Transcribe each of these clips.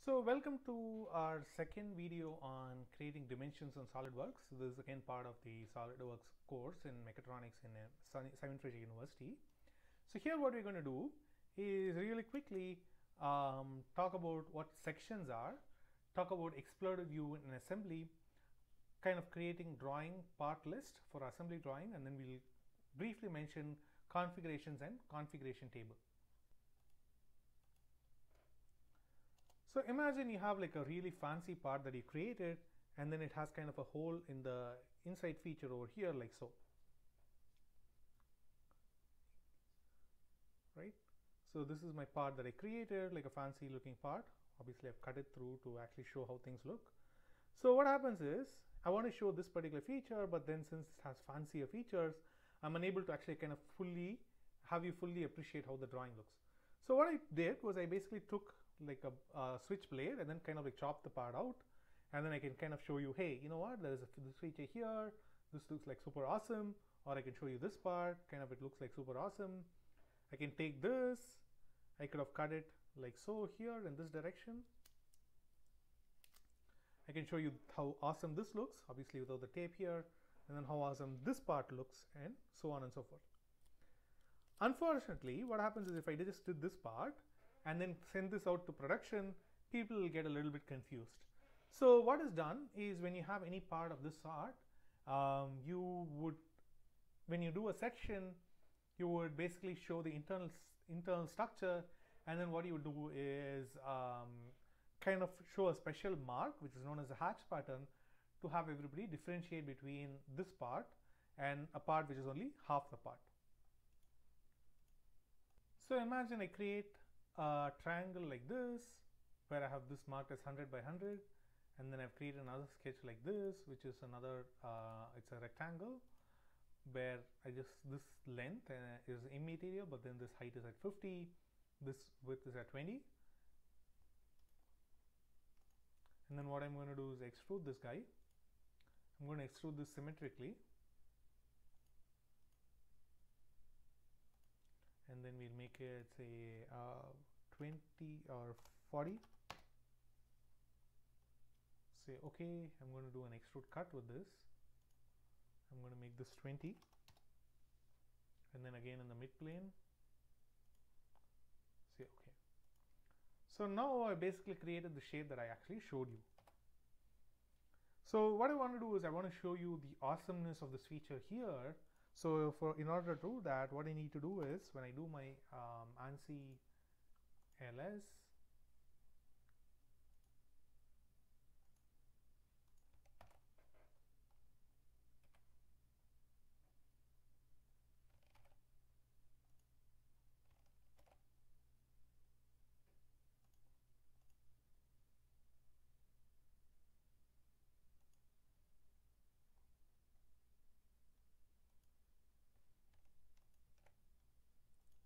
So welcome to our second video on creating dimensions on SolidWorks. So this is again part of the SolidWorks course in mechatronics in Simon Fraser University. So here what we're going to do is really quickly talk about what sections are, talk about explorative view in assembly, kind of creating drawing part list for assembly drawing, and then we'll briefly mention configurations and configuration table. So imagine you have like a really fancy part that you created, and then it has kind of a hole in the inside feature over here like so, right? So this is my part that I created, like a fancy looking part. Obviously I've cut it through to actually show how things look. So what happens is I want to show this particular feature, but then since it has fancier features, I'm unable to actually kind of have you fully appreciate how the drawing looks. So what I did was I basically took like a switch blade and then kind of like chop the part out, and then I can kind of show you, hey, you know what, there is this feature here, this looks like super awesome. Or I can show you this part, kind of it looks like super awesome. I can take this, I could have cut it like so here in this direction. I can show you how awesome this looks, obviously without the tape here, and then how awesome this part looks, and so on and so forth. Unfortunately, what happens is if I just did this part and then send this out to production, people will get a little bit confused. So what is done is when you have any part of this sort, you would, when you do a section, you would basically show the internal structure, and then what you would do is kind of show a special mark which is known as a hatch pattern to have everybody differentiate between this part and a part which is only half the part. So imagine I create a triangle like this where I have this marked as 100 by 100, and then I've created another sketch like this which is another it's a rectangle where this length is immaterial, but then this height is at 50, this width is at 20, and then what I'm going to do is extrude this guy. I'm going to extrude this symmetrically, and then we'll make it say 20 or 40. Say okay, I'm going to do an extrude cut with this. I'm going to make this 20, and then again in the mid plane say okay. So now I basically created the shape that I actually showed you. So what I want to do is I want to show you the awesomeness of this feature here. So in order to do that, what I need to do is when I do my ANSI LS,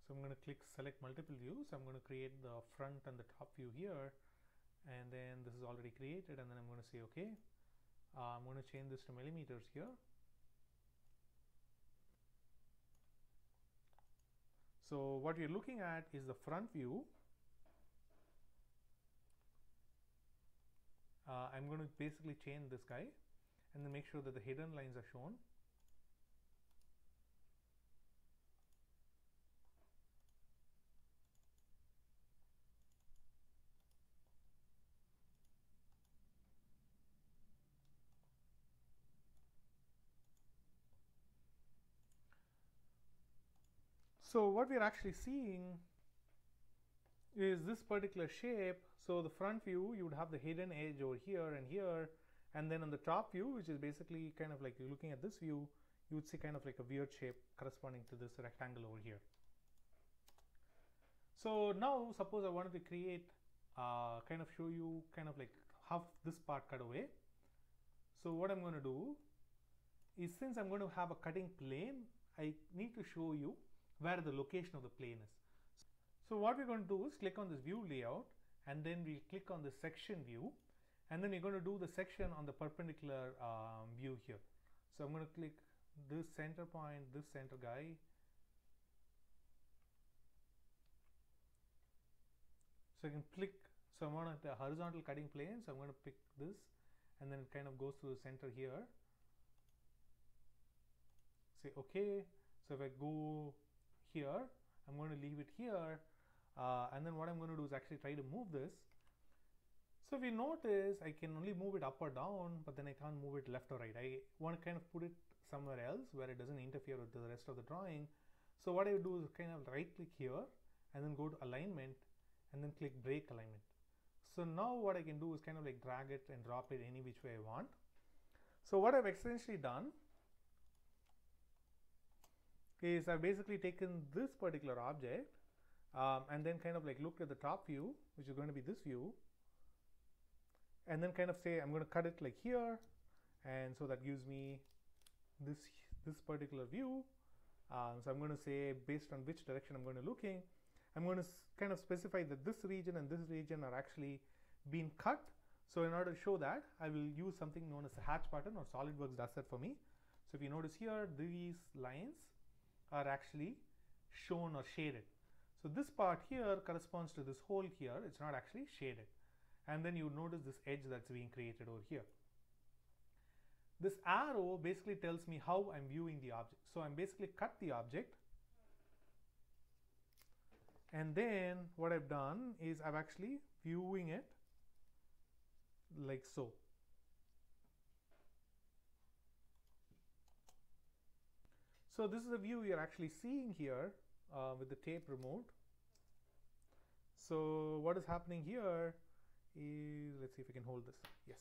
so I'm going to click select multiple views. I'm going to create the front and the top view here, and then this is already created, and then I'm going to say okay. I'm going to change this to millimeters here. So what we're looking at is the front view. I'm going to basically change this guy and then make sure that the hidden lines are shown. So what we're actually seeing is this particular shape. So the front view, you would have the hidden edge over here and here, and then on the top view, which is basically kind of like you're looking at this view, you would see kind of like a weird shape corresponding to this rectangle over here. So now suppose I wanted to create kind of show you kind of like have this part cut away. So what I'm going to do is, since I'm going to have a cutting plane, I need to show you where the location of the plane is. So what we're going to do is click on this view layout, and then we'll click on the section view, and then we're going to do the section on the perpendicular view here. So I'm going to click this center point, this center guy. So I can click So I'm on a horizontal cutting plane, so I'm going to pick this, and then it kind of goes through the center here. Say okay. So if I go here, I'm going to leave it here, and then what I'm going to do is actually try to move this. So if you notice, I can only move it up or down, but then I can't move it left or right. I want to kind of put it somewhere else where it doesn't interfere with the rest of the drawing. So what I would do is kind of right click here and then go to alignment and then click break alignment. So now what I can do is kind of like drag it and drop it any which way I want. So what I've essentially done is I've basically taken this particular object and then kind of like looked at the top view, which is going to be this view, and then kind of say I'm going to cut it like here, and so that gives me this particular view. So I'm going to say based on which direction I'm going to looking, I'm going to kind of specify that this region and this region are actually being cut. So in order to show that, I will use something known as a hatch pattern, or SolidWorks does that for me. So if you notice here, these lines are actually shown or shaded. So this part here corresponds to this hole here. It's not actually shaded. And then you notice this edge that's being created over here. This arrow basically tells me how I'm viewing the object. So I'm basically cut the object, and then what I've done is I'm actually viewing it like so. So this is the view you're actually seeing here with the tape removed. So what is happening here is, let's see if I can hold this. Yes.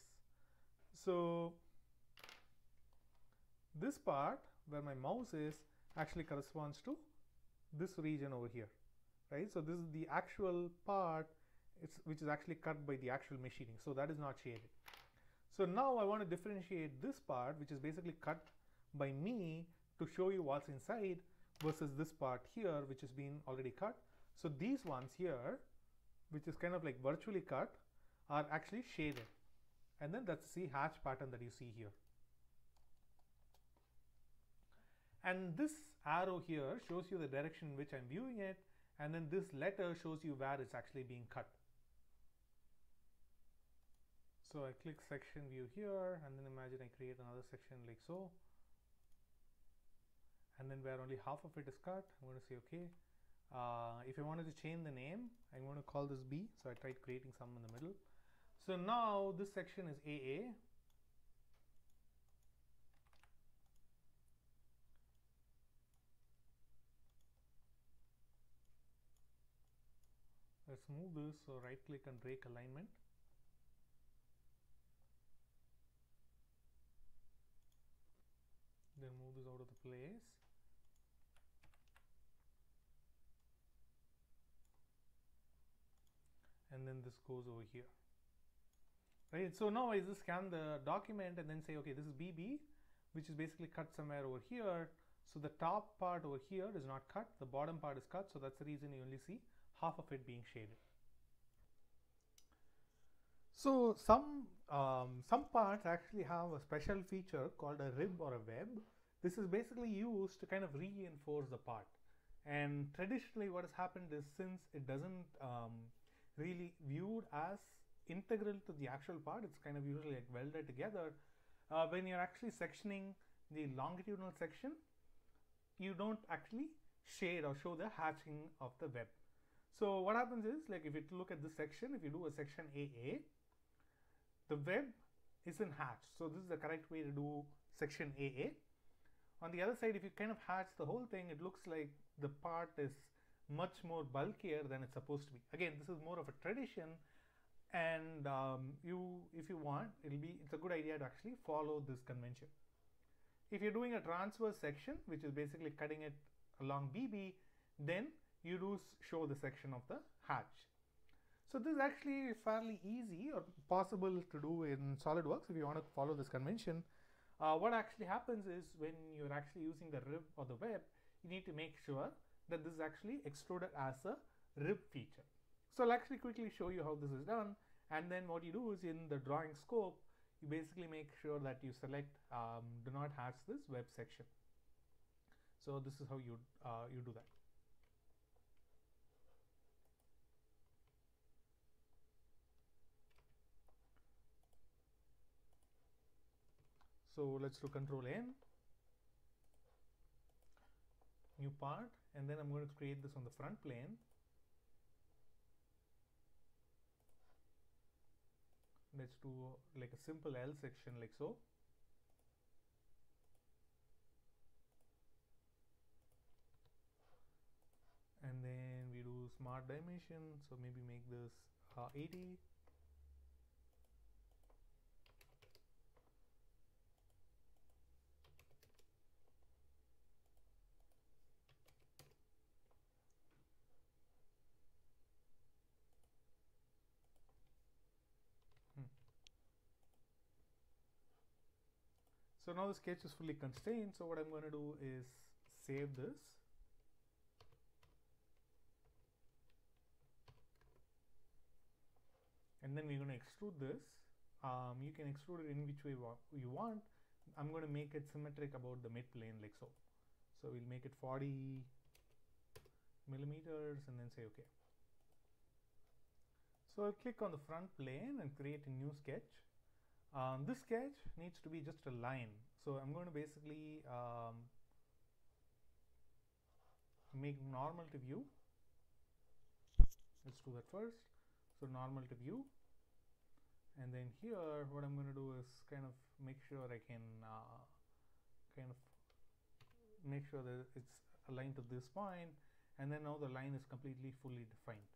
So this part where my mouse is actually corresponds to this region over here, right? So this is the actual part which is actually cut by the actual machining. So that is not shaded. So now I want to differentiate this part, which is basically cut by me, to show you what's inside, versus this part here, which has been already cut. So these ones here, which is kind of like virtually cut, are actually shaded. And then that's the hatch pattern that you see here. And this arrow here shows you the direction in which I'm viewing it, and then this letter shows you where it's actually being cut. So I click section view here, and then imagine I create another section like so. And then where only half of it is cut, I'm going to say okay. If I wanted to change the name, I'm going to call this B. So I tried creating some in the middle. So now this section is AA. Let's move this. So right click and break alignment. Then move this out of the place. And then this goes over here, right? So now I just scan the document and then say, okay, this is BB, which is basically cut somewhere over here. So the top part over here is not cut, the bottom part is cut, so that's the reason you only see half of it being shaded. So some parts actually have a special feature called a rib or a web. This is basically used to kind of reinforce the part. And traditionally what has happened is, since it doesn't really viewed as integral to the actual part, it's kind of usually like welded together. When you're actually sectioning the longitudinal section, you don't actually shade or show the hatching of the web. So what happens is, like if you look at this section, if you do a section AA, the web isn't hatched. So this is the correct way to do section AA. On the other side, if you kind of hatch the whole thing, it looks like the part is much more bulkier than it's supposed to be. Again, this is more of a tradition, and if you want, it's a good idea to actually follow this convention. If you're doing a transverse section, which is basically cutting it along BB, then you do show the section of the hatch. So this is actually fairly easy or possible to do in SolidWorks if you want to follow this convention. What actually happens is, when you're actually using the rib or the web, you need to make sure that this is actually extruded as a rib feature. So I'll actually quickly show you how this is done, and then what you do is, in the drawing scope, you basically make sure that you select do not hatch this web section. So this is how you do that. So let's do Control N, new part, and then I'm going to create this on the front plane. Let's do like a simple L section like so. And then we do smart dimension, so maybe make this 80. So now the sketch is fully constrained. So what I'm going to do is save this. And then we're going to extrude this. You can extrude it in which way you want. I'm going to make it symmetric about the mid plane like so. So we'll make it 40 millimeters and then say OK. So I'll click on the front plane and create a new sketch. This sketch needs to be just a line. So I'm going to basically make normal to view. Let's do that first. So normal to view. And then here what I'm going to do is kind of make sure I can kind of make sure that it's aligned to this point, and then now the line is completely fully defined.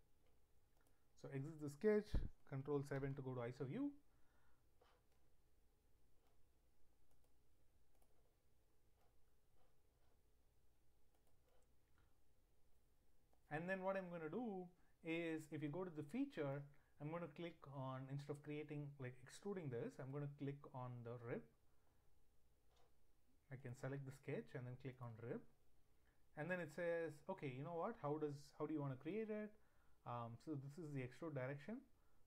So exit the sketch, Control 7 to go to ISO view. And then what I'm going to do is, if you go to the feature, I'm going to click on, instead of creating like extruding this, I'm going to click on the rib. I can select the sketch and then click on rib, and then it says, okay, you know what, how do you want to create it? So this is the extrude direction.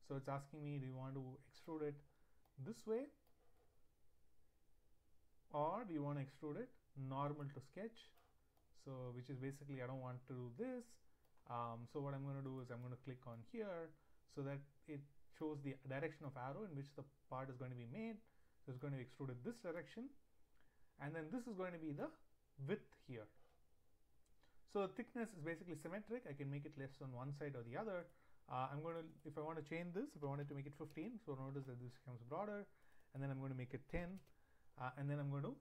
So it's asking me, do you want to extrude it this way, or do you want to extrude it normal to sketch? So which is basically, I don't want to do this. So what I'm going to do is I'm going to click on here so that it shows the direction of arrow in which the part is going to be made. So it's going to be extruded this direction, and then this is going to be the width here. So the thickness is basically symmetric. I can make it less on one side or the other. I'm going to, if I want to change this, if I wanted to make it 15, so notice that this becomes broader, and then I'm going to make it 10, and then I'm going to,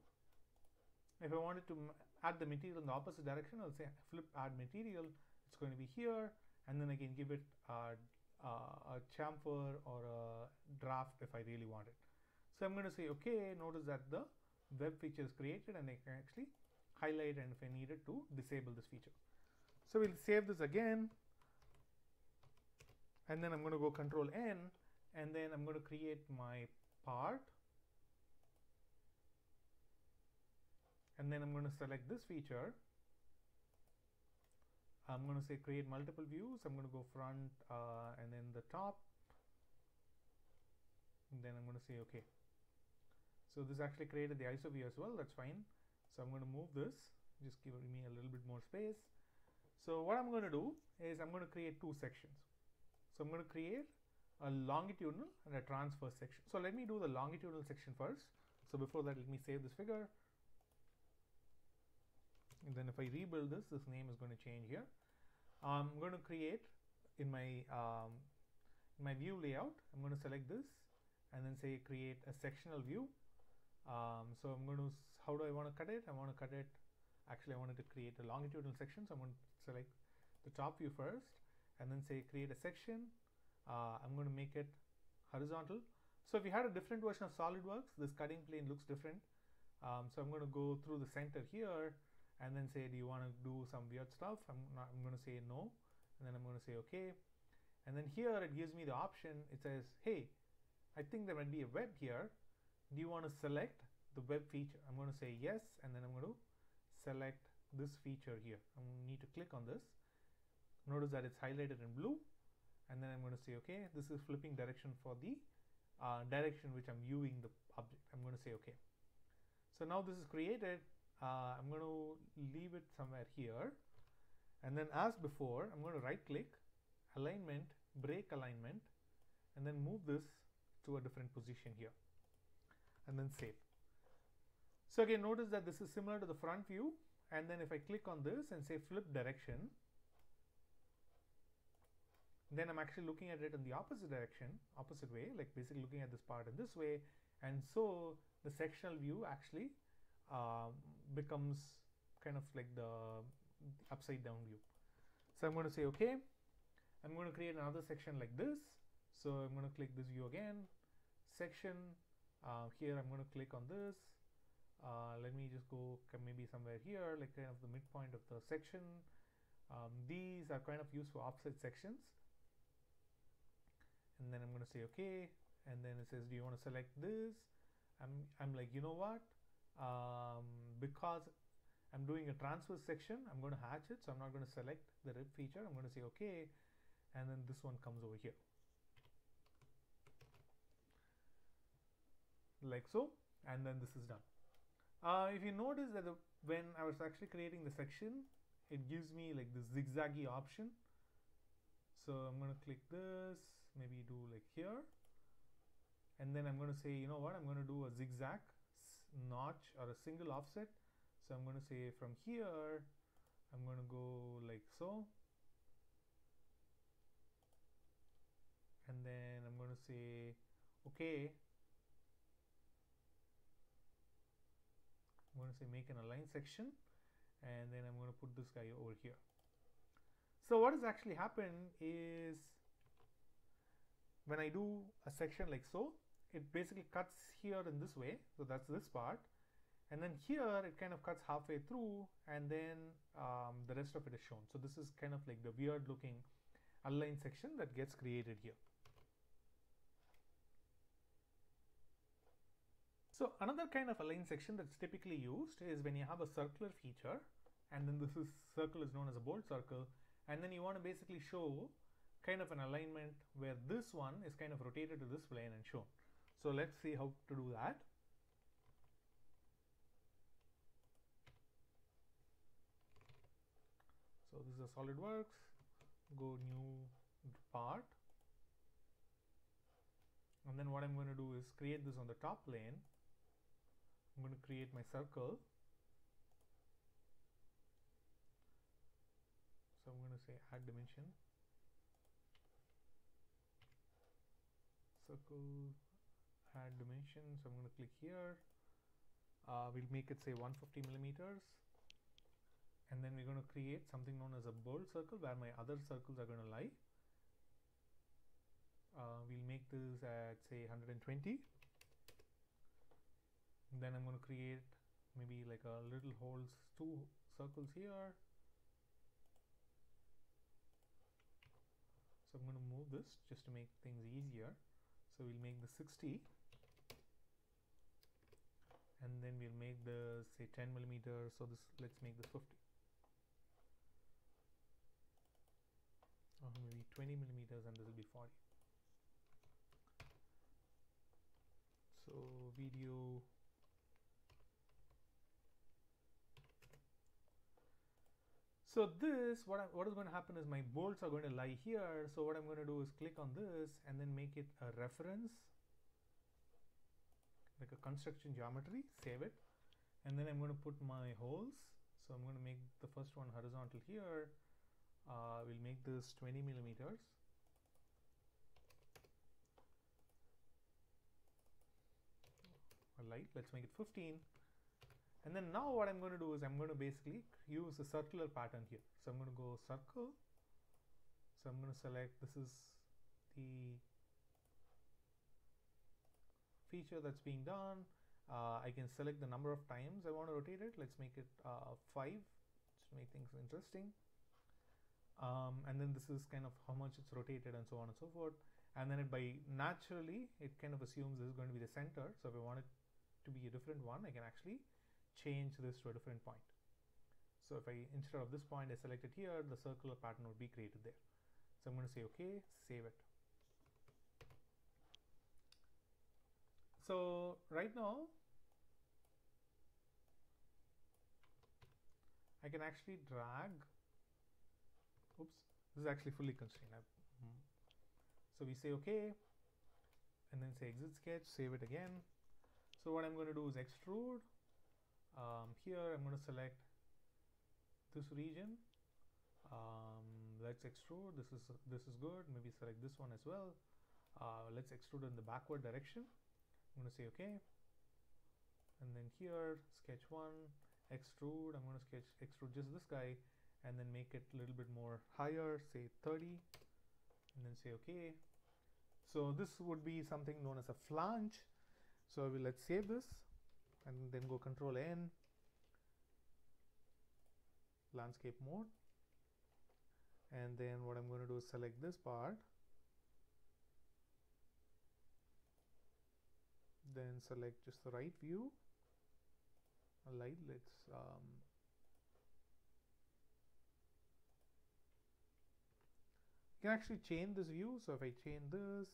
if I wanted to add the material in the opposite direction, I'll say flip add material. It's going to be here, and then I can give it a chamfer or a draft if I really want it. So I'm going to say OK. Notice that the web feature is created, and I can actually highlight, and if I needed to disable this feature. So we'll save this again, and then I'm going to go Control N, and then I'm going to create my part, and then I'm going to select this feature. I'm going to say create multiple views. I'm going to go front and then the top, and then I'm going to say OK. So this actually created the ISO view as well. That's fine. So I'm going to move this, just give me a little bit more space. So what I'm going to do is I'm going to create two sections. So I'm going to create a longitudinal and a transverse section. So let me do the longitudinal section first. So before that, let me save this figure. And then if I rebuild this, this name is going to change here. I'm going to create in my view layout, I'm going to select this and then say create a sectional view. So I'm going to, how do I want to cut it? I want to cut it, actually I wanted to create a longitudinal section. So I'm going to select the top view first and then say create a section. I'm going to make it horizontal. So if you had a different version of SolidWorks, this cutting plane looks different. So I'm going to go through the center here and then say, do you want to do some weird stuff? I'm going to say no, and then I'm going to say OK. And then here it gives me the option. It says, hey, I think there might be a web here. Do you want to select the web feature? I'm going to say yes, and then I'm going to select this feature here. I'm going to need to click on this. Notice that it's highlighted in blue, and then I'm going to say OK. This is flipping direction for the direction which I'm viewing the object. I'm going to say OK. So now this is created. I'm going to leave it somewhere here, and then as before, I'm going to right click, alignment, break alignment, and then move this to a different position here, and then save. So again, notice that this is similar to the front view, and then if I click on this and say flip direction, then I'm actually looking at it in the opposite direction, opposite way, like basically looking at this part in this way, and so the sectional view actually becomes kind of like the upside down view. So I'm going to say okay. I'm going to create another section like this. So I'm going to click this view again, section. Here I'm going to click on this. Let me just go maybe somewhere here, like kind of the midpoint of the section. These are kind of used for offset sections. And then I'm going to say okay, and then it says, do you want to select this? I'm like, you know what, because I'm doing a transverse section, I'm going to hatch it, so I'm not going to select the rib feature. I'm going to say okay, and then this one comes over here like so, and then this is done. If you notice that when I was actually creating the section, it gives me like this zigzaggy option. So I'm going to click this, maybe do like here, and then I'm going to say, you know what, I'm going to do a zigzag notch or a single offset. So I'm going to say from here, I'm going to go like so, and then I'm going to say okay. I'm going to say make an align section, and then I'm going to put this guy over here. So what has actually happened is when I do a section like so, it basically cuts here in this way. So that's this part, and then here it kind of cuts halfway through, and then the rest of it is shown. So this is kind of like the weird looking align section that gets created here. So another kind of align section that's typically used is when you have a circular feature, and then this circle is known as a bolt circle, and then you want to basically show kind of an alignment where this one is kind of rotated to this plane and shown. So let's see how to do that. So this is a SolidWorks, go new part, and then what I'm going to do is create this on the top plane. I'm going to create my circle. So I'm going to say add dimension, circle, add dimension. So I'm going to click here. We'll make it say 150 millimeters, and then we're going to create something known as a bolt circle where my other circles are going to lie. We'll make this at say 120. Then I'm going to create maybe like a little holes, 2 circles here. So I'm going to move this just to make things easier. So we'll make the 60, and then we'll make the say 10 millimeters. So this, let's make this 50, or maybe 20 millimeters, and this will be 40. So video. So this, what is going to happen is my bolts are going to lie here. So what I'm going to do is click on this and then make it a reference, like a construction geometry, save it. And then I'm going to put my holes. So I'm going to make the first one horizontal here. We'll make this 20 millimeters. Light, let's make it 15. And then now what I'm going to do is I'm going to basically use a circular pattern here. So I'm going to go circle. So I'm going to select, this is the feature that's being done. I can select the number of times I want to rotate it. Let's make it 5 just to make things interesting. And then this is kind of how much it's rotated and so on and so forth. And then naturally, it kind of assumes this is going to be the center. So if I want it to be a different one, I can actually change this to a different point. So if I, instead of this point I select it here, the circular pattern would be created there. So I'm going to say okay, save it. So right now I can actually drag, oops, this is actually fully constrained. So we say okay, and then say exit sketch, save it again. So what I'm going to do is extrude. Here I'm going to select this region. Let's extrude. This is good. Maybe select this one as well. Let's extrude in the backward direction. I'm going to say okay, and then here sketch 1, extrude. I'm going to extrude just this guy and then make it a little bit more higher, say 30, and then say okay. So this would be something known as a flange. So let's save this and then go Control N, landscape mode, and then what I'm going to do is select this part, then select just the right view, let's you can actually chain this view. So if I chain this,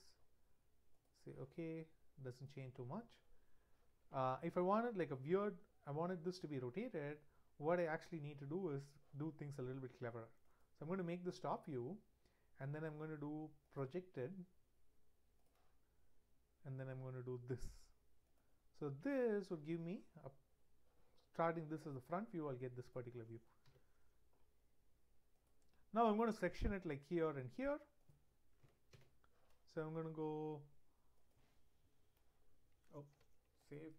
say okay, doesn't change too much. If I wanted like a weird, I wanted this to be rotated, what I actually need to do is do things a little bit cleverer. So I'm going to make this top view, and then I'm going to do projected, and then I'm going to do this. So this would give me a, starting this as the front view, I'll get this particular view. Now I'm going to section it like here and here. So I'm going to go, oh, save.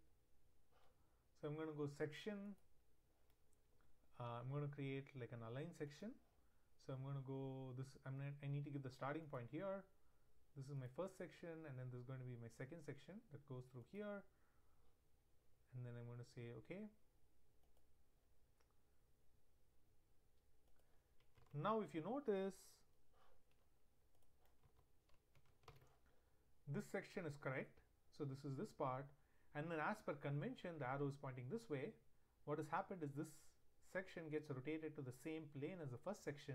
So I'm going to go section. I'm going to create like an align section. So I'm going to go this. I need to give the starting point here. This is my first section, and then this is going to be my second section that goes through here. And then I'm going to say okay. Now if you notice, this section is correct. So this is this part, and then as per convention, the arrow is pointing this way. What has happened is this section gets rotated to the same plane as the first section,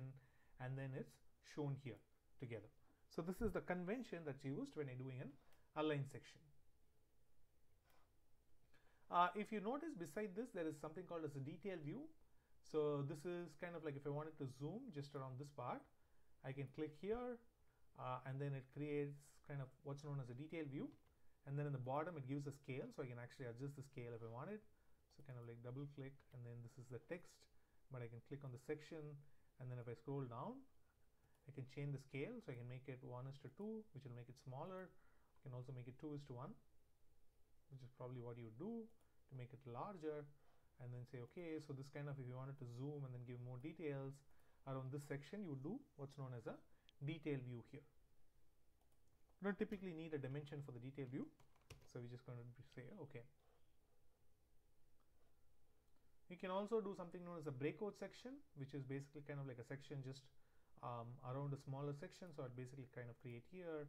and then it's shown here together. So this is the convention that's used when you're doing an align section. If you notice, beside this there is something called as a detail view. So this is kind of like if I wanted to zoom just around this part, I can click here, and then it creates kind of what's known as a detail view. And then in the bottom it gives a scale, so I can actually adjust the scale if I wanted. So kind of like double click, and then this is the text, but I can click on the section, and then if I scroll down, I can change the scale. So I can make it 1:2, which will make it smaller. I can also make it 2:1, which is probably what you would do to make it larger, and then say okay. So this kind of, if you wanted to zoom and then give more details around this section, you would do what's known as a detail view here. You don't typically need a dimension for the detail view, so we're just going to say okay. You can also do something known as a breakout section, which is basically kind of like a section just around a smaller section. So I'd basically kind of create here,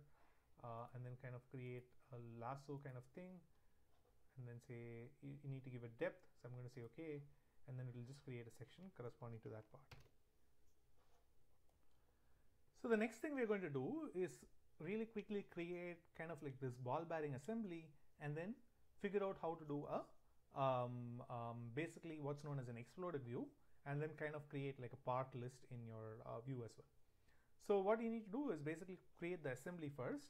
and then kind of create a lasso kind of thing, and then say you need to give it depth. So I'm going to say okay, and then it will just create a section corresponding to that part. So the next thing we're going to do is really quickly create kind of like this ball bearing assembly, and then figure out how to do a basically what's known as an exploded view, and then kind of create like a part list in your view as well. So what you need to do is basically create the assembly first.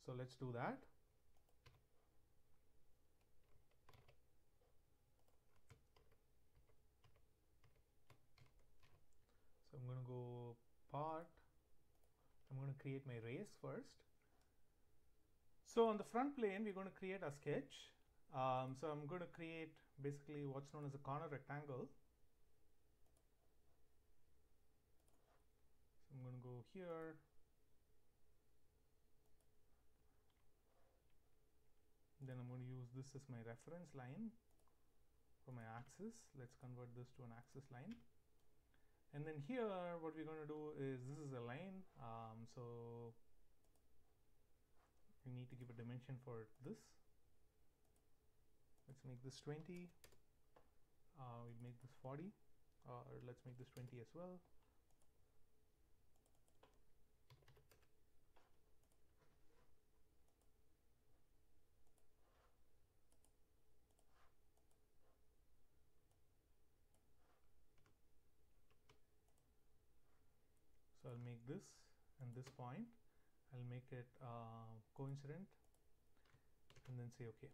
So let's do that. So I'm going to go part. I'm going to create my race first. So on the front plane, we're going to create a sketch. So I'm going to create basically what's known as a corner rectangle. So I'm going to go here. Then I'm going to use this as my reference line for my axis. Let's convert this to an axis line. And then here, what we're going to do is, this is a line. So we need to give a dimension for this. Let's make this 20. We make this 40, or let's make this 20 as well. So I'll make this and this point, I'll make it coincident, and then say okay.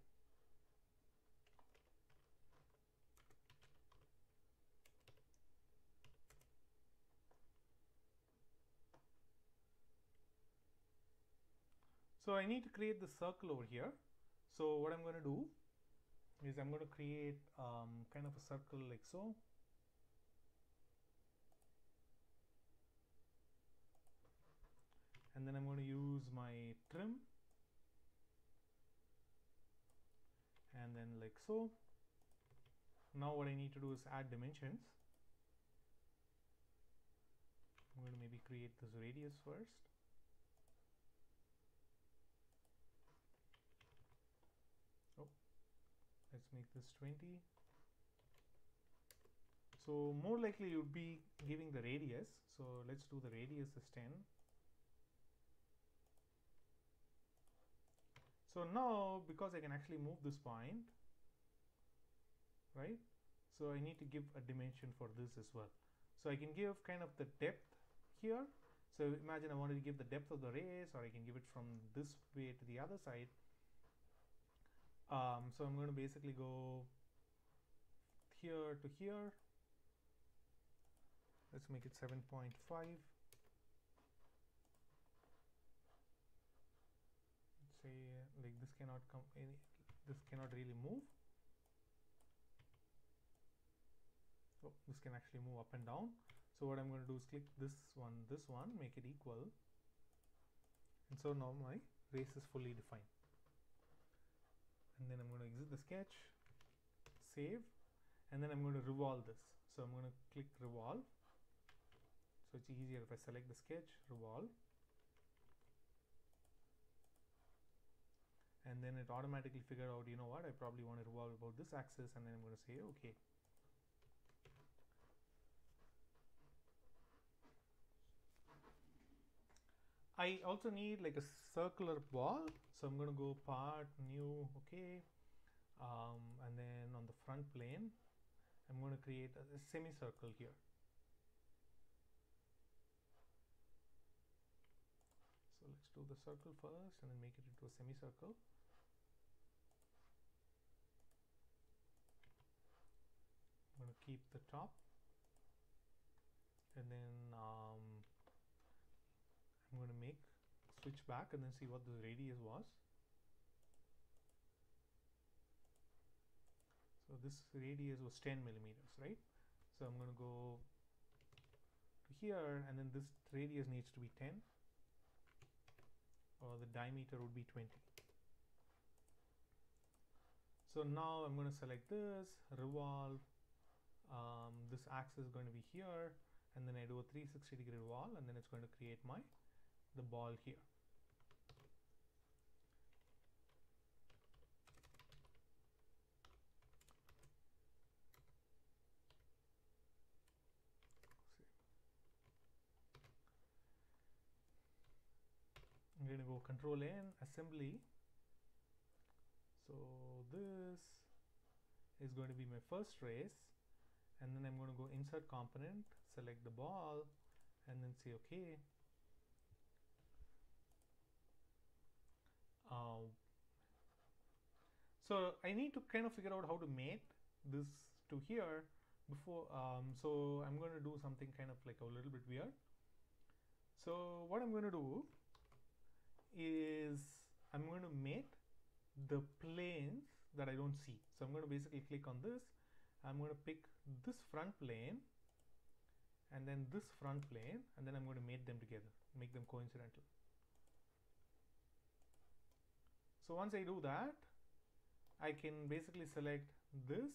So I need to create the circle over here. So what I'm going to do is I'm going to create kind of a circle like so. And then I'm going to use my trim, and then like so. Now what I need to do is add dimensions. I'm going to maybe create this radius first. Oh, let's make this 20. So more likely you'd be giving the radius. So let's do the radius as 10. So now, because I can actually move this point, right? So I need to give a dimension for this as well. So I can give kind of the depth here. So imagine I wanted to give the depth of the rays, or I can give it from this way to the other side. So I'm going to basically go here to here. Let's make it 7.5. Say like this cannot come any, this cannot really move. Oh, this can actually move up and down. So what I'm going to do is click this one, make it equal. And so now my race is fully defined. And then I'm going to exit the sketch, save, and then I'm going to revolve this. So I'm going to click revolve. So it's easier if I select the sketch, revolve. And then it automatically figured out, you know what, I probably want to revolve about this axis, and then I'm going to say okay. I also need like a circular ball, so I'm going to go part, new, okay, and then on the front plane I'm going to create a semicircle here. So let's do the circle first and then make it into a semicircle. I'm going to keep the top, and then I'm going to switch back and then see what the radius was. So this radius was 10 millimeters, right? So I'm going to go to here, and then this radius needs to be 10, or the diameter would be 20. So now I'm going to select this, revolve. This axis is going to be here, and then I do a 360-degree revolve, and then it's going to create the ball here. I'm going to go Control N, assembly. So this is going to be my first race, and then I'm going to go insert component, select the ball, and then say okay. So I need to kind of figure out how to mate this to here before, so I'm going to do something kind of like a little bit weird. So what I'm going to do is I'm going to mate the planes that I don't see. So I'm going to basically click on this. I'm going to pick this front plane and then this front plane, and then I'm going to mate them together, make them coincidental. So once I do that, I can basically select this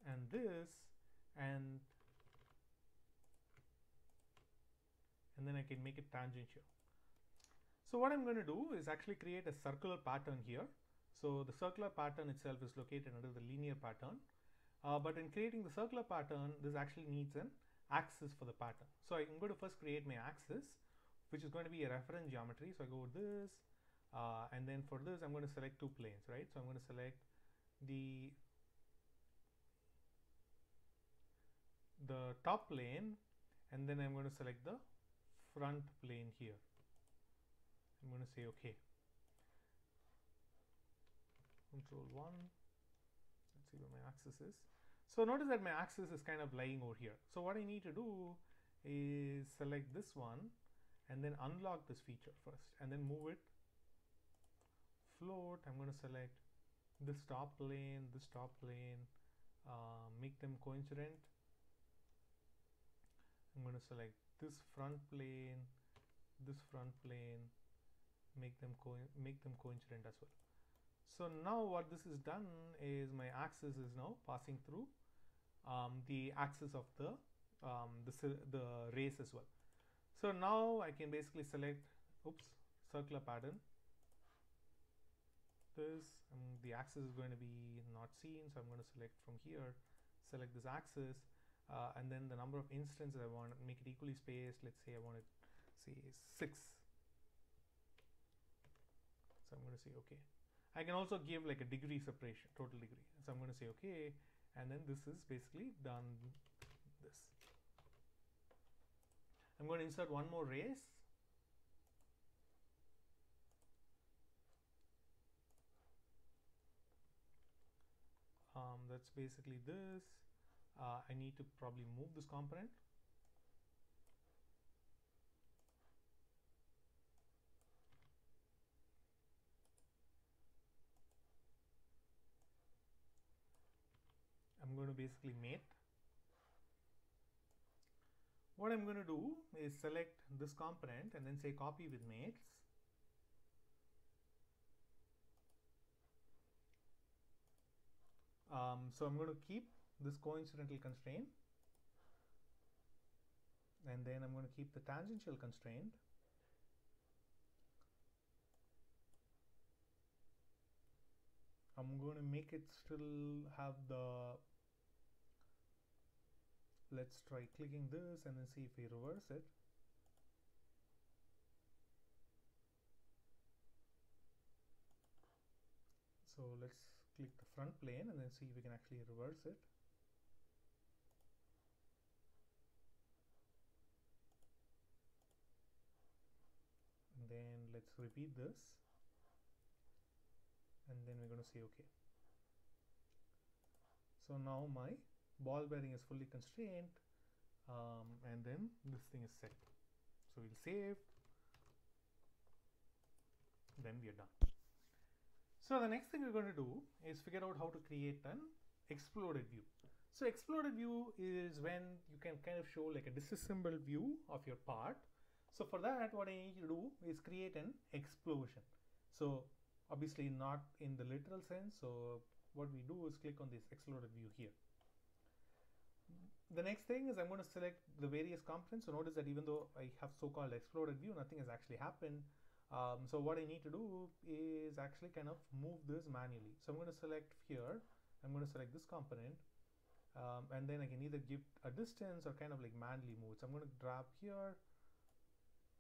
and this, and then I can make it tangential. So what I'm going to do is actually create a circular pattern here. So the circular pattern itself is located under the linear pattern, but in creating the circular pattern, this actually needs an axis for the pattern. So I'm going to first create my axis, which is going to be a reference geometry. So I go with this, and then for this I'm going to select two planes, right? So I'm going to select the top plane, and then I'm going to select the front plane here. I'm going to say okay. Control 1. Let's see where my axis is. So notice that my axis is kind of lying over here. So what I need to do is select this one and then unlock this feature first, and then move it float, I'm going to select this top plane, make them coincident. I'm going to select this front plane, make them coincident as well. So now what this is done is my axis is now passing through the axis of the race as well. So now I can basically select circular pattern. The axis is going to be not seen, so I'm going to select from here, select this axis, and then the number of instances I want, make it equally spaced. Let's say I want it, say 6. So I'm going to say okay. I can also give like a degree separation, total degree. So I'm going to say okay, and then this is basically done. This. I'm going to insert one more race. That's basically this. I need to probably move this component. I'm going to basically mate. What I'm going to do is select this component and then say copy with mates. So I'm going to keep this coincidental constraint, and then I'm going to keep the tangential constraint. I'm going to make it still have the, let's try clicking this and then see if we reverse it. So let's click the front plane and then see if we can actually reverse it. And then let's repeat this, and then we're going to say okay. So now my ball bearing is fully constrained, and then this thing is set. So we'll save, then we are done. So the next thing we're going to do is figure out how to create an exploded view. So exploded view is when you can kind of show like a disassembled view of your part. So for that, what I need to do is create an explosion. So obviously not in the literal sense. So what we do is click on this exploded view here. The next thing is I'm going to select the various components. So notice that even though I have so-called exploded view, nothing has actually happened. So what I need to do is actually kind of move this manually. So I'm going to select here, I'm going to select this component, and then I can either give a distance or kind of like manually move. So I'm going to grab here,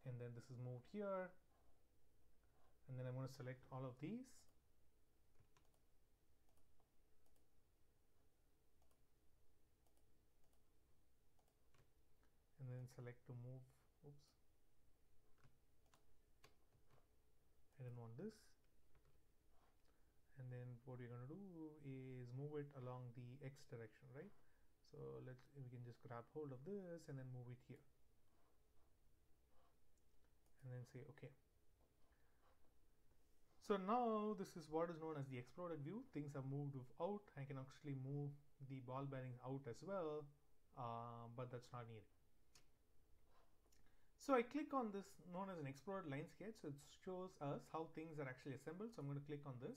and then this is moved here, and then I'm going to select all of these. And then select to move, I don't want this. And then what we're going to do is move it along the X direction, right? So we can just grab hold of this and then move it here. And then say okay. So now this is what is known as the exploded view. Things have moved out. I can actually move the ball bearing out as well, but that's not needed. So I click on this known as an exploded line sketch. So it shows us how things are actually assembled. So I'm going to click on this,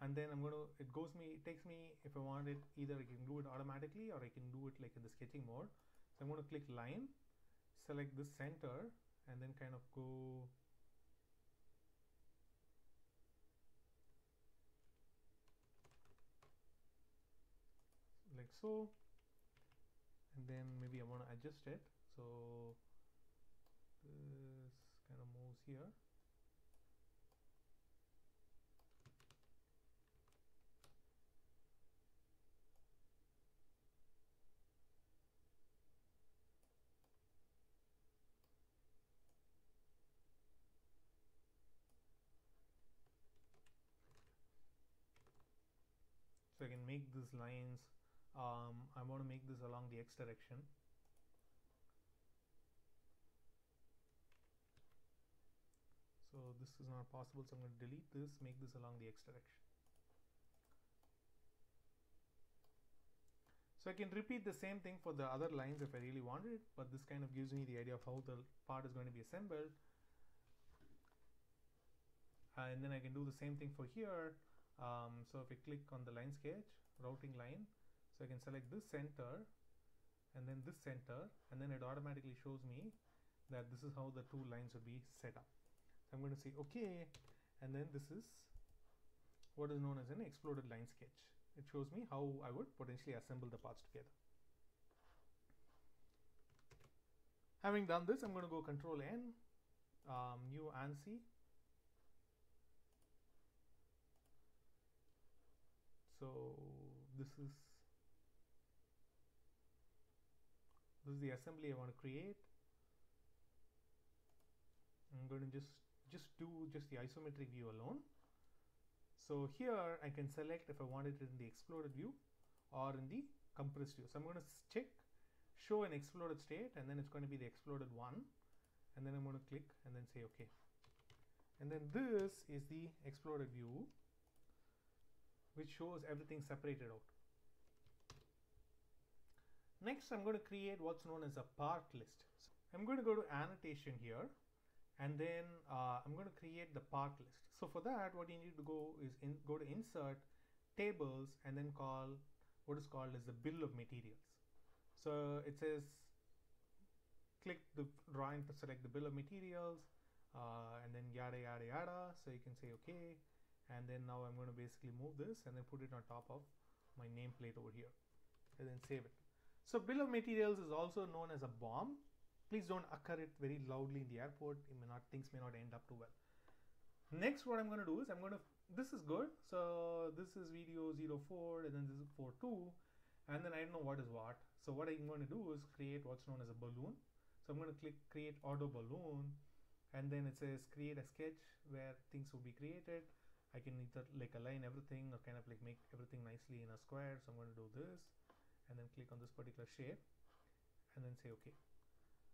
and then it takes me, if I want it, either I can do it automatically or I can do it like in the sketching mode. So I'm going to click line, select this center, and then kind of go like so, and then maybe I want to adjust it. So this kind of moves here. So I can make these lines, I want to make this along the X direction. So So this is not possible, so I'm going to delete this, make this along the x direction. So I can repeat the same thing for the other lines if I really wanted, but this kind of gives me the idea of how the part is going to be assembled. And then I can do the same thing for here. So if I click on the line sketch, routing line, so I can select this center and then this center, and then it automatically shows me that this is how the two lines would be set up. So I'm going to say OK, and then this is what is known as an exploded line sketch. It shows me how I would potentially assemble the parts together. Having done this, I'm going to go Control N, new ANSI. So this is the assembly I want to create. I'm going to just do the isometric view alone. So here I can select if I want it in the exploded view or in the compressed view. So I'm going to check show an exploded state, and then it's going to be the exploded one, and then I'm going to click and then say OK. And then this is the exploded view, which shows everything separated out. Next, I'm going to create what's known as a part list. So I'm going to go to annotation here, and then I'm going to create the part list. So for that, what you need to go is go to insert tables and then call what is called as the bill of materials. So it says click the drawing to select the bill of materials, and then yada yada yada. So you can say OK, and then now I'm going to basically move this and then put it on top of my nameplate over here, and then save it. So bill of materials is also known as a BOM. Please don't occur it very loudly in the airport. Things may not end up too well. Next, what I'm going to do is this is good. So this is video 04, and then this is 42, and then I don't know what is what. So what I'm going to do is create what's known as a balloon. So I'm going to click create auto balloon, and then it says create a sketch where things will be created. I can either like align everything or kind of like make everything nicely in a square. So I'm going to do this and then click on this particular shape and then say OK.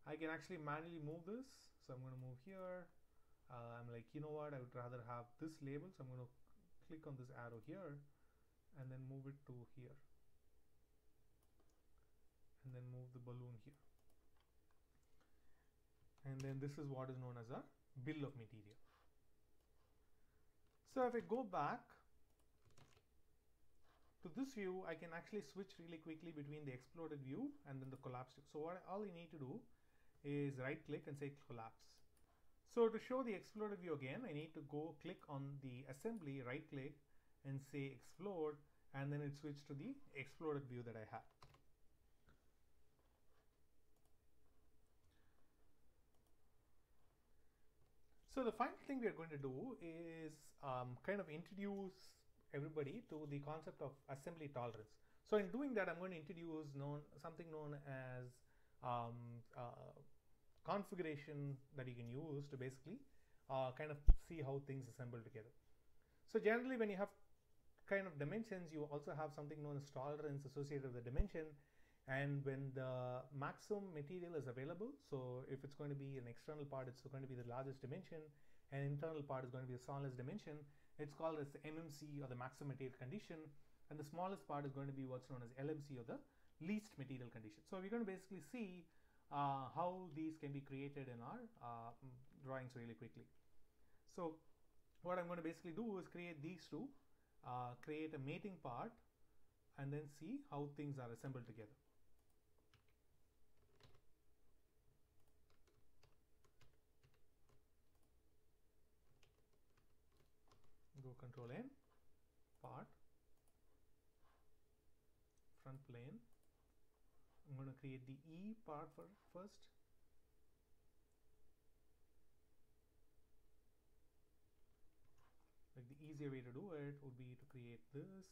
I can actually manually move this. So I'm going to move here. I'm like, you know what, I would rather have this label. So I'm going to click on this arrow here and then move it to here, and then move the balloon here. And then this is what is known as a bill of material. So if I go back to this view, I can actually switch really quickly between the exploded view and then the collapsed view. So all you need to do is right click and say collapse. So to show the exploded view again, I need to go click on the assembly, right click and say explode, and then it switched to the exploded view that I had. So the final thing we are going to do is kind of introduce everybody to the concept of assembly tolerance. So in doing that, I'm going to introduce something known as configuration that you can use to basically kind of see how things assemble together. So generally, when you have kind of dimensions, you also have something known as tolerance associated with the dimension. And when the maximum material is available, so if it's going to be an external part, it's going to be the largest dimension, and internal part is going to be the smallest dimension. It's called as the MMC, or the maximum material condition, and the smallest part is going to be what's known as LMC, or the least material condition. So we're going to basically see how these can be created in our drawings really quickly. So what I'm going to basically do is create these two, create a mating part, and then see how things are assembled together. Go Control N, part, front plane. I'm going to create the E part first. Like the easier way to do it would be to create this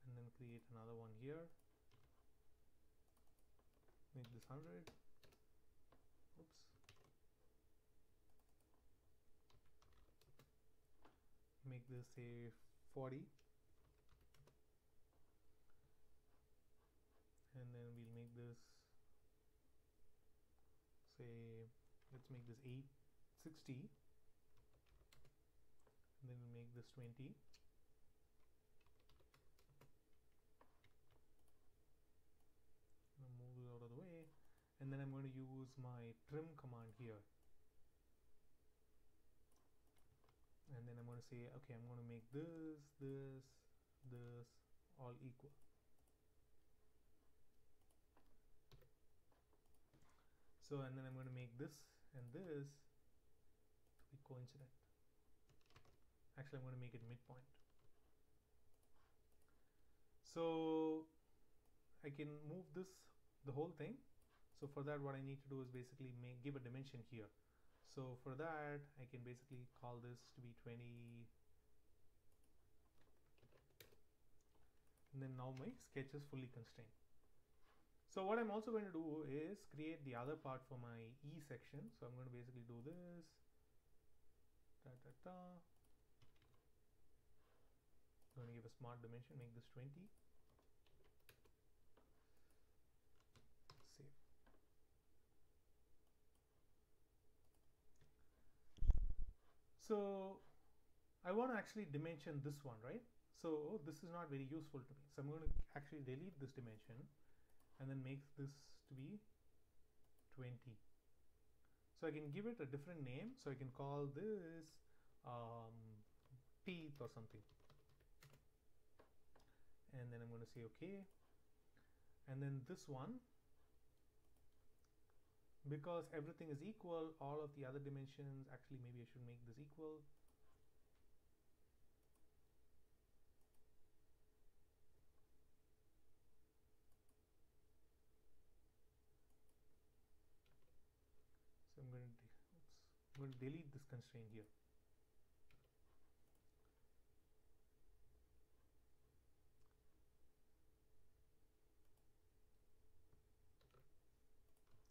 and then create another one here. Make this 100. Oops. Make this say 40. And then we'll make this say, let's make this 860. this 20. Move it out of the way, and then I'm going to use my trim command here, and then I'm going to say, okay, I'm going to make this all equal. So, and then I'm going to make this and this to be coincident. Actually, I'm going to make it midpoint. So I can move this, the whole thing. So for that, what I need to do is basically give a dimension here. So for that, I can basically call this to be 20. And then now my sketch is fully constrained. So what I'm also going to do is create the other part for my E section. So I'm going to basically do this. I'm going to give a smart dimension, make this 20. Save. So I want to actually dimension this one, right? So this is not very useful to me. So I'm going to actually delete this dimension and then make this to be 20. So I can give it a different name. So I can call this teeth or something. And then I'm going to say okay. And then this one, because everything is equal, all of the other dimensions, actually maybe I should make this equal. So I'm going to delete this constraint here.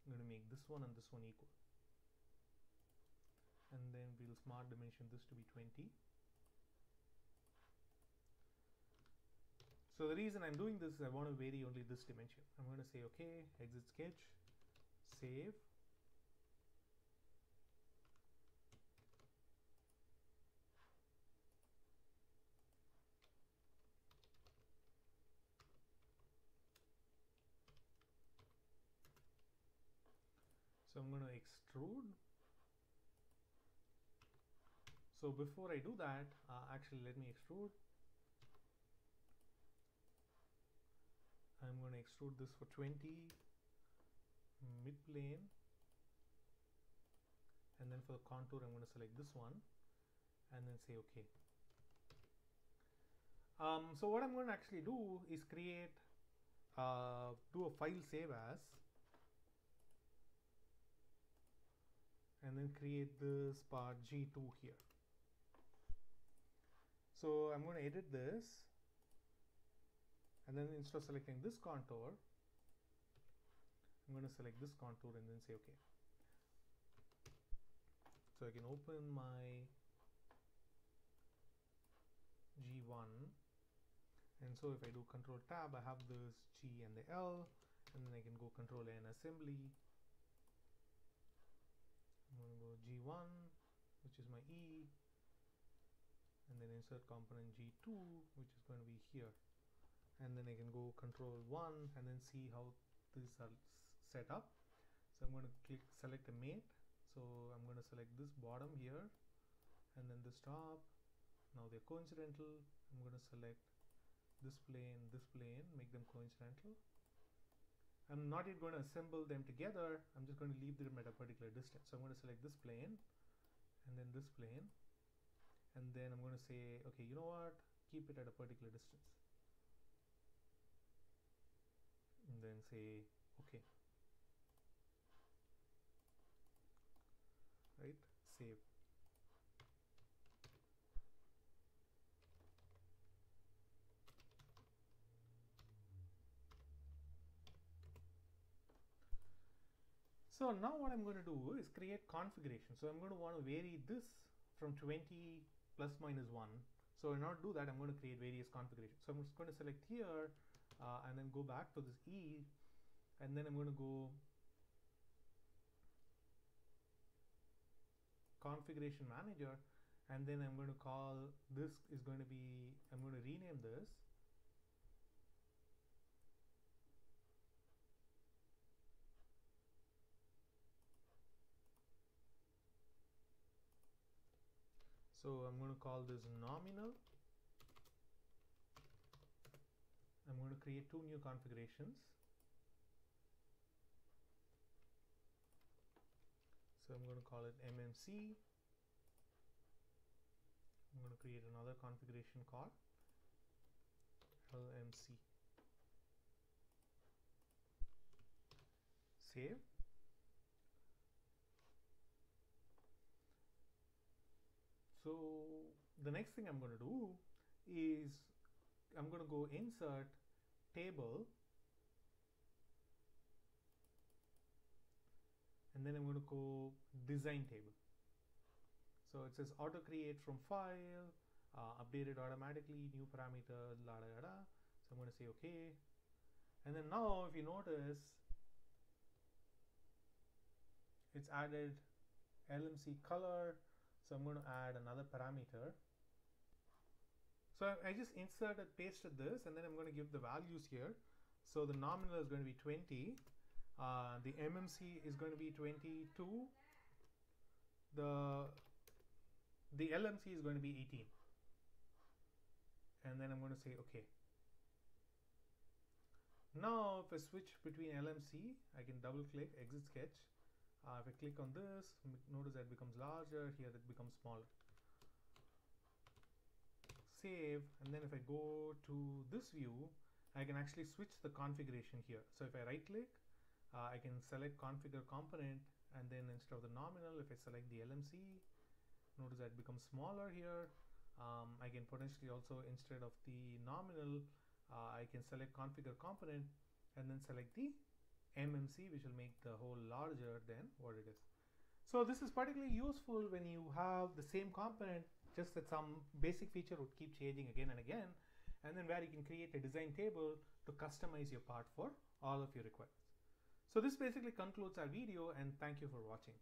I'm going to make this one and this one equal, and then we'll smart dimension this to be 20. So the reason I'm doing this is I want to vary only this dimension. I'm going to say okay, exit sketch, save. So I'm going to extrude. So before I do that, actually let me extrude. I'm going to extrude this for 20, mid plane, and then for the contour I'm going to select this one and then say okay. So what I'm going to actually do is create, do a file save as, and then create this part G2 here. So I'm going to edit this, and then instead of selecting this contour, I'm going to select this contour and then say okay. So I can open my G1, and so if I do Control Tab, I have this G and the L, and then I can go Control N assembly. I'm going to go G1, which is my E, and then insert component G2, which is going to be here, and then I can go Control 1 and then see how these are set up. So I'm going to select a mate. So I'm going to select this bottom here and then this top. Now they're coincidental. I'm going to select this plane, make them coincidental. I'm not yet going to assemble them together. I'm just going to leave them at a particular distance. So I'm going to select this plane and then this plane, and then I'm going to say okay, you know what, keep it at a particular distance, and then say okay, right, save. So now what I'm going to do is create configuration. So I'm going to want to vary this from 20 plus minus 1. So in order to do that, I'm going to create various configurations. So I'm just going to select here and then go back to this E, and then I'm going to go configuration manager, and then I'm going to call this is going to be, I'm going to rename this so I'm going to call this nominal. I'm going to create two new configurations. So I'm going to call it MMC. I'm going to create another configuration called LMC. Save. So the next thing I'm going to do is I'm going to go insert table, and then I'm going to go design table. So it says auto create from file, updated automatically, new parameter, la da da. So I'm going to say okay. And then now if you notice, it's added LMC color. So I'm going to add another parameter. So I just inserted, pasted this, and then I'm going to give the values here. So the nominal is going to be 20. The MMC is going to be 22. The LMC is going to be 18. And then I'm going to say okay. Now if I switch between LMC, I can double click, exit sketch. If I click on this, notice that it becomes larger, here it becomes smaller. Save, and then if I go to this view, I can actually switch the configuration here. So if I right click, I can select configure component, and then instead of the nominal, if I select the LMC, notice that it becomes smaller here. I can potentially also, instead of the nominal, I can select configure component and then select the MMC, which will make the whole larger than what it is. So this is particularly useful when you have the same component, just that some basic feature would keep changing again and again, and then where you can create a design table to customize your part for all of your requirements. So this basically concludes our video, and thank you for watching.